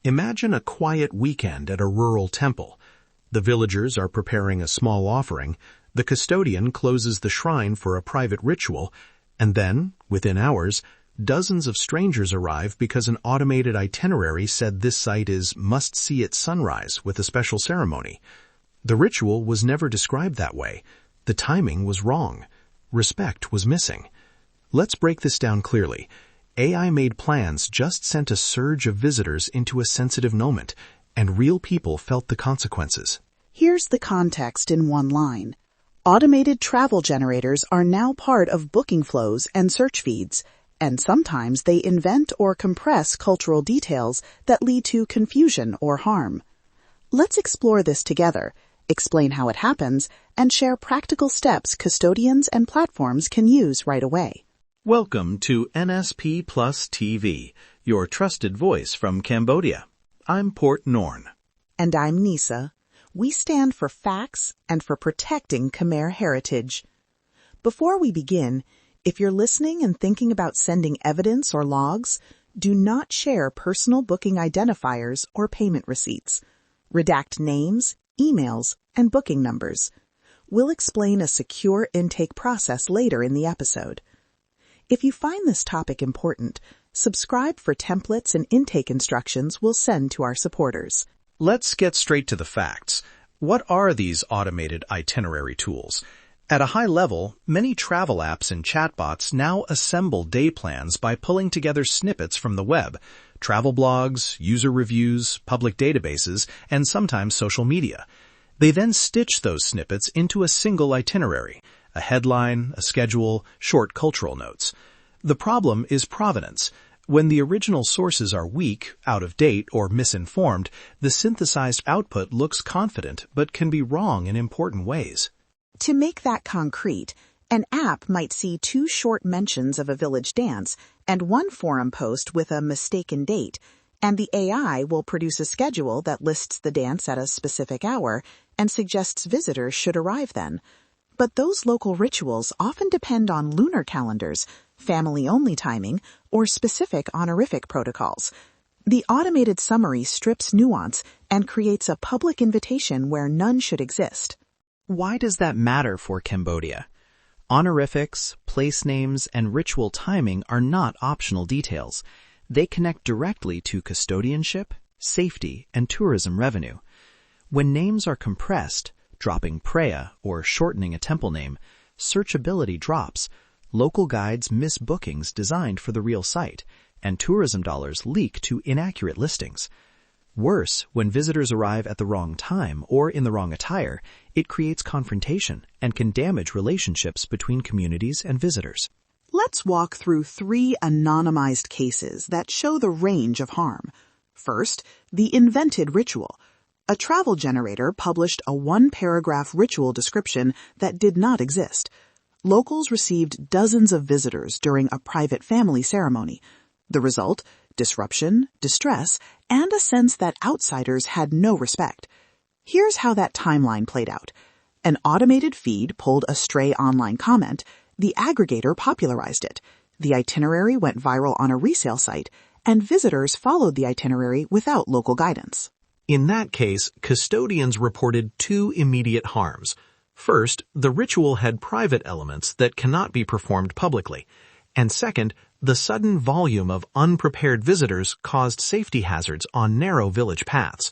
Imagine a quiet weekend at a rural temple. The villagers are preparing a small offering, the custodian closes the shrine for a private ritual, and then, within hours, dozens of strangers arrive because an automated itinerary said this site is must-see at sunrise with a special ceremony. The ritual was never described that way. The timing was wrong. Respect was missing. Let's break this down clearly. AI-made plans just sent a surge of visitors into a sensitive moment, and real people felt the consequences. Here's the context in one line. Automated travel generators are now part of booking flows and search feeds, and sometimes they invent or compress cultural details that lead to confusion or harm. Let's explore this together, explain how it happens, and share practical steps custodians and platforms can use right away. Welcome to NSP Plus TV, your trusted voice from Cambodia. I'm Port Norn. And I'm Nisa. We stand for facts and for protecting Khmer heritage. Before we begin, if you're listening and thinking about sending evidence or logs, do not share personal booking identifiers or payment receipts. Redact names, emails, and booking numbers. We'll explain a secure intake process later in the episode. If you find this topic important, subscribe for templates and intake instructions we'll send to our supporters. Let's get straight to the facts. What are these automated itinerary tools? At a high level, many travel apps and chatbots now assemble day plans by pulling together snippets from the web, travel blogs, user reviews, public databases, and sometimes social media. They then stitch those snippets into a single itinerary, a headline, a schedule, short cultural notes. The problem is provenance. When the original sources are weak, out of date, or misinformed, the synthesized output looks confident but can be wrong in important ways. To make that concrete, an app might see 2 short mentions of a village dance and 1 forum post with a mistaken date, and the AI will produce a schedule that lists the dance at a specific hour and suggests visitors should arrive then. But those local rituals often depend on lunar calendars, family-only timing, or specific honorific protocols. The automated summary strips nuance and creates a public invitation where none should exist. Why does that matter for Cambodia? Honorifics, place names, and ritual timing are not optional details. They connect directly to custodianship, safety, and tourism revenue. When names are compressed, dropping Preah or shortening a temple name, searchability drops, local guides miss bookings designed for the real site, and tourism dollars leak to inaccurate listings. Worse, when visitors arrive at the wrong time or in the wrong attire, it creates confrontation and can damage relationships between communities and visitors. Let's walk through 3 anonymized cases that show the range of harm. First, the invented ritual. A travel generator published a 1-paragraph ritual description that did not exist. Locals received dozens of visitors during a private family ceremony. The result? Disruption, distress, and a sense that outsiders had no respect. Here's how that timeline played out. An automated feed pulled a stray online comment. The aggregator popularized it. The itinerary went viral on a resale site, and visitors followed the itinerary without local guidance. In that case, custodians reported 2 immediate harms. First, the ritual had private elements that cannot be performed publicly. And second, the sudden volume of unprepared visitors caused safety hazards on narrow village paths.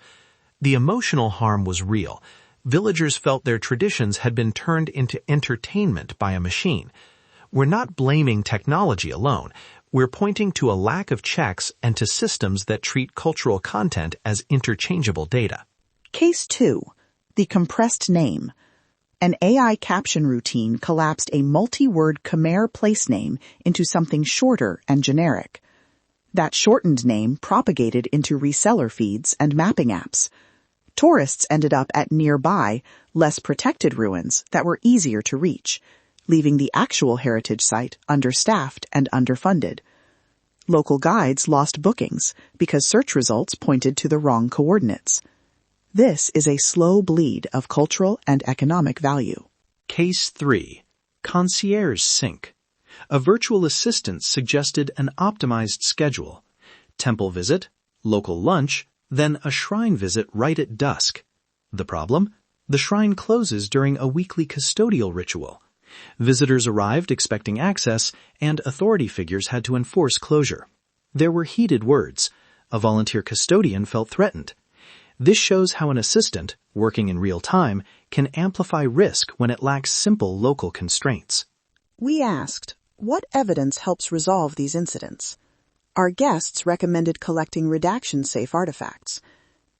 The emotional harm was real. Villagers felt their traditions had been turned into entertainment by a machine. We're not blaming technology alone. We're pointing to a lack of checks and to systems that treat cultural content as interchangeable data. Case 2. The compressed name. An AI caption routine collapsed a multi-word Khmer place name into something shorter and generic. That shortened name propagated into reseller feeds and mapping apps. Tourists ended up at nearby, less protected ruins that were easier to reach, leaving the actual heritage site understaffed and underfunded. Local guides lost bookings because search results pointed to the wrong coordinates. This is a slow bleed of cultural and economic value. Case 3. Concierge Sync. A virtual assistant suggested an optimized schedule. Temple visit, local lunch, then a shrine visit right at dusk. The problem? The shrine closes during a weekly custodial ritual. Visitors arrived expecting access, and authority figures had to enforce closure. There were heated words. A volunteer custodian felt threatened. This shows how an assistant, working in real time, can amplify risk when it lacks simple local constraints. We asked, what evidence helps resolve these incidents? Our guests recommended collecting redaction-safe artifacts.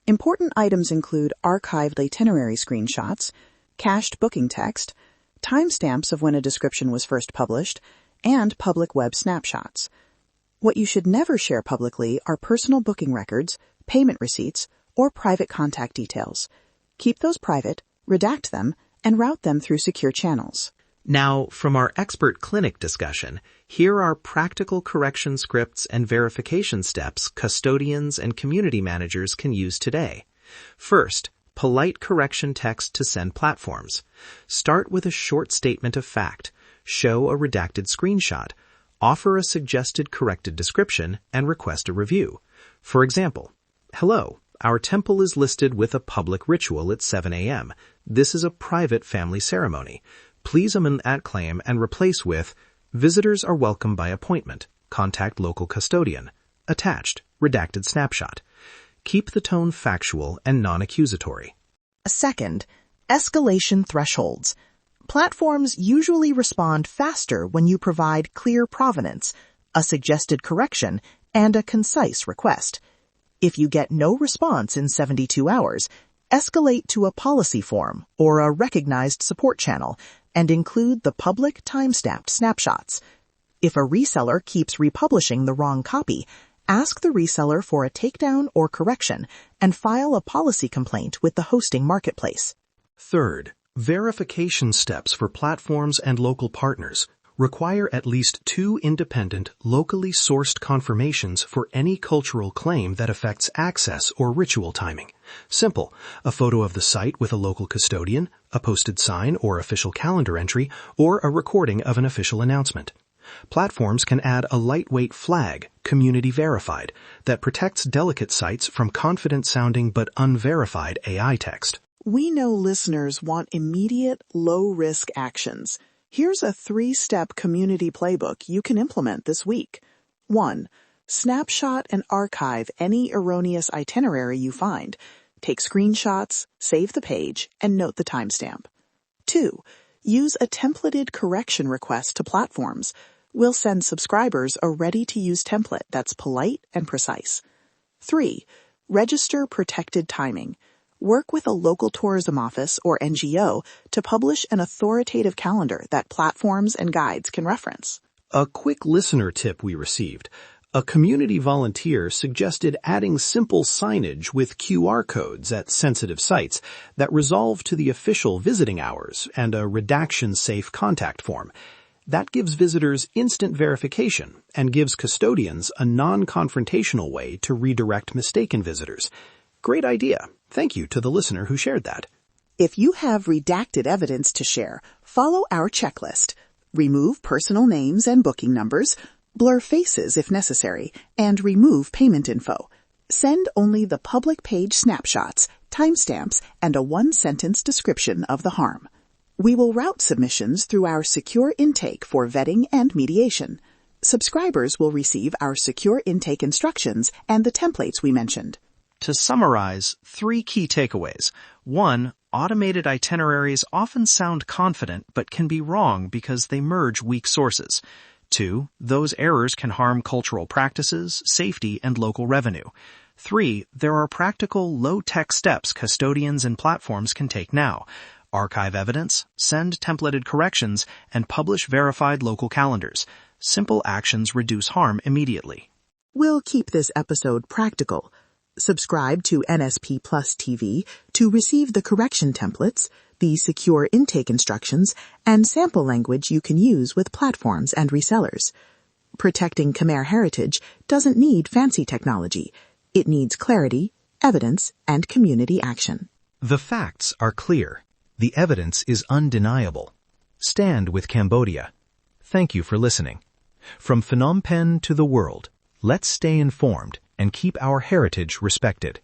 Important items include archived itinerary screenshots, cached booking text, timestamps of when a description was first published, and public web snapshots. What you should never share publicly are personal booking records, payment receipts, or private contact details. Keep those private, redact them, and route them through secure channels. Now, from our expert clinic discussion, here are practical correction scripts and verification steps custodians and community managers can use today. First, polite correction text to send platforms. Start with a short statement of fact. Show a redacted screenshot. Offer a suggested corrected description and request a review. For example, hello, our temple is listed with a public ritual at 7 a.m. This is a private family ceremony. Please amend that claim and replace with, visitors are welcome by appointment. Contact local custodian. Attached, redacted snapshot. Keep the tone factual and non-accusatory. Second, escalation thresholds. Platforms usually respond faster when you provide clear provenance, a suggested correction, and a concise request. If you get no response in 72 hours, escalate to a policy form or a recognized support channel and include the public time-stamped snapshots. If a reseller keeps republishing the wrong copy, ask the reseller for a takedown or correction and file a policy complaint with the hosting marketplace. Third, verification steps for platforms and local partners require at least 2 independent, locally sourced confirmations for any cultural claim that affects access or ritual timing. Simple: a photo of the site with a local custodian, a posted sign or official calendar entry, or a recording of an official announcement. Platforms can add a lightweight flag, community verified, that protects delicate sites from confident-sounding but unverified AI text. We know listeners want immediate, low-risk actions. Here's a 3-step community playbook you can implement this week. 1. Snapshot and archive any erroneous itinerary you find. Take screenshots, save the page, and note the timestamp. 2. Use a templated correction request to platforms. We'll send subscribers a ready-to-use template that's polite and precise. 3. Register protected timing. Work with a local tourism office or NGO to publish an authoritative calendar that platforms and guides can reference. A quick listener tip we received. A community volunteer suggested adding simple signage with QR codes at sensitive sites that resolve to the official visiting hours and a redaction-safe contact form. That gives visitors instant verification and gives custodians a non-confrontational way to redirect mistaken visitors. Great idea. Thank you to the listener who shared that. If you have redacted evidence to share, follow our checklist. Remove personal names and booking numbers, blur faces if necessary, and remove payment info. Send only the public page snapshots, timestamps, and a 1-sentence description of the harm. We will route submissions through our secure intake for vetting and mediation. Subscribers will receive our secure intake instructions and the templates we mentioned. To summarize, 3 key takeaways. 1. Automated itineraries often sound confident but can be wrong because they merge weak sources. 2. Those errors can harm cultural practices, safety, and local revenue. 3. There are practical, low-tech steps custodians and platforms can take now. Archive evidence, send templated corrections, and publish verified local calendars. Simple actions reduce harm immediately. We'll keep this episode practical. Subscribe to NSP Plus TV to receive the correction templates, the secure intake instructions, and sample language you can use with platforms and resellers. Protecting Khmer heritage doesn't need fancy technology. It needs clarity, evidence, and community action. The facts are clear. The evidence is undeniable. Stand with Cambodia. Thank you for listening. From Phnom Penh to the world, let's stay informed and keep our heritage respected.